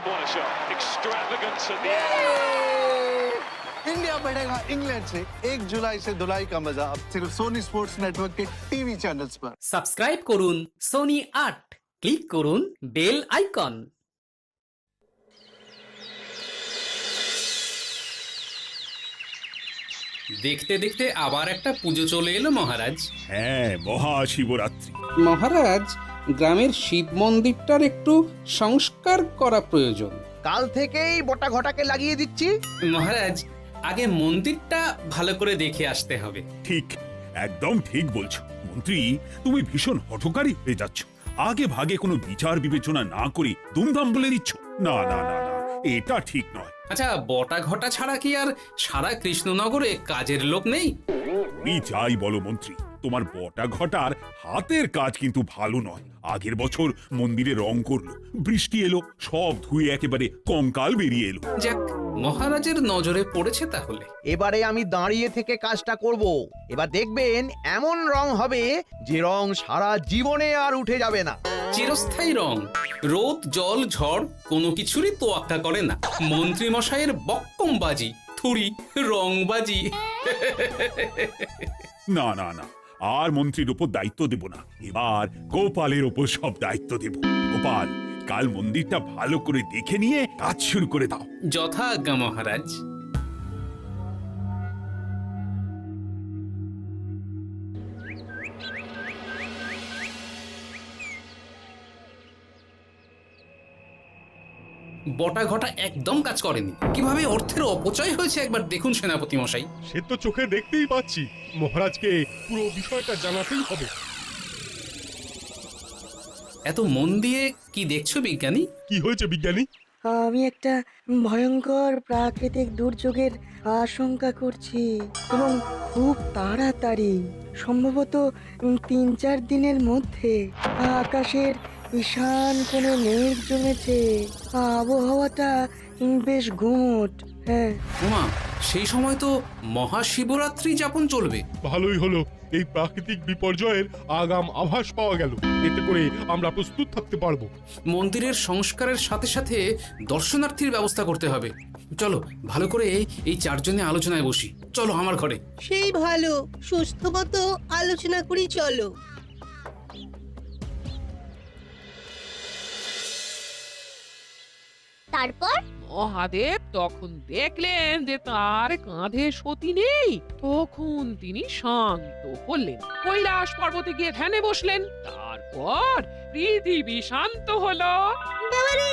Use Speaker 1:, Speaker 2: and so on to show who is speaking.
Speaker 1: What a shot. Extravagance at the end.
Speaker 2: India बढ़ेगा England से 1 जुलाई से धुलाई का मजा अब सिर्फ सोनी स्पोर्ट्स नेटवर्क के टीवी चैनल्स पर।
Speaker 3: সাবস্ক্রাইব করুন সোনি ৮, ক্লিক করুন বেল আইকন। দেখতে দেখতে আবার একটা পুজো চলে এলো মহারাজ।
Speaker 4: হ্যাঁ, মহাশিবরাত্রি।
Speaker 5: মহারাজ, গ্রামের শিব মন্দিরটার একটু সংস্কার করা প্রয়োজন।
Speaker 6: কাল থেকেই বটা ঘটাকে লাগিয়ে দিচ্ছি।
Speaker 3: মহারাজ, আগে মন্দিরটা ভালো করে দেখে আসতে হবে।
Speaker 4: ঠিক, একদম ঠিক বলছো মন্ত্রী। তুমি ভীষণ হঠকারী হয়ে যাচ্ছ। আগে ভাগে কোনো বিচার বিবেচনা না করে দুমদাম বলে দিচ্ছ। না না না না, এটা ঠিক নয়।
Speaker 3: আচ্ছা, বটা ঘটা ছাড়া কি আর সারা কৃষ্ণনগরে কাজের লোক নেই?
Speaker 4: তুমি যাই বলো মন্ত্রী, তোমার বটা ঘটার হাতের কাজ কিন্তু ভালো নয়। আগের বছর মন্দিরে রং করলো, বৃষ্টি এলো, সব ধুয়ে একেবারে কঙ্কাল বেরিয়ে এলো।
Speaker 3: যাক, মহারাজের নজরে পড়েছে তাহলে।
Speaker 6: এবারে আমি দাঁড়িয়ে থেকে কাজটা করব। এবার দেখবেন এমন রং হবে যে রং সারা জীবনে আর উঠে যাবে না।
Speaker 3: চিরস্থায়ী রং, রোদ জল ঝড় কোনো কিছুরই তোয়াক্কা করে না। মন্ত্রী মশাইয়ের বক্কমবাজি, থুড়ি রংবাজি।
Speaker 4: না না না, আর মন্ত্রীর উপর দায়িত্ব দেব না। এবার গোপালের উপর সব দায়িত্ব দেব। গোপাল, কাল মন্দিরটা ভালো করে দেখে নিয়ে কাজ শুরু করে দাও।
Speaker 3: যথা আজ্ঞা মহারাজ। বটা ঘটা একদম কাজ করেনি। কিভাবে অর্থের অপচয় হয়েছে একবার দেখুন সেনাপতি মশাই।
Speaker 7: সে তো চোখে দেখতেই পাচ্ছি। মহারাজকে পুরো বিষয়টা জানাতেই হবে।
Speaker 3: এত মন দিয়ে কি দেখছো বিজ্ঞানী?
Speaker 7: কি হয়েছে বিজ্ঞানী?
Speaker 8: আমি একটা ভয়ঙ্কর প্রাকৃতিক দুর্যোগের আশঙ্কা করছি এবং খুব তাড়াতাড়ি, সম্ভবত ৩-৪ দিনের মধ্যে। আকাশের ঈশান কোণে মেঘ জমেছে, আবহাওয়াটা বেশ গুমোট। হ্যাঁ,
Speaker 3: ওমা, সেই সময় তো মহাশিবরাত্রি যাপন চলবে।
Speaker 7: ভালোই হলো, এই প্রাকৃতিক বিপর্যয়ের আগাম আভাস পাওয়া গেল। এতে করে আমরা প্রস্তুত থাকতে পারবো।
Speaker 3: মন্দিরের সংস্কারের সাথে সাথে দর্শনার্থীর ব্যবস্থা করতে হবে। চলো ভালো করে এই চারজনে আলোচনায় বসি। চলো আমার ঘরে।
Speaker 9: সেই ভালো, সুস্থ মতো আলোচনা করি চলো।
Speaker 10: তারপর
Speaker 11: মহাদেব তখন দেখলেন যে তার কাঁধে সতী নেই। তখন তিনি শান্ত হলেন, কৈলাস পর্বতে গিয়ে ধ্যানে বসলেন। তারপর পৃথিবী শান্ত হলো।
Speaker 9: বাবারে,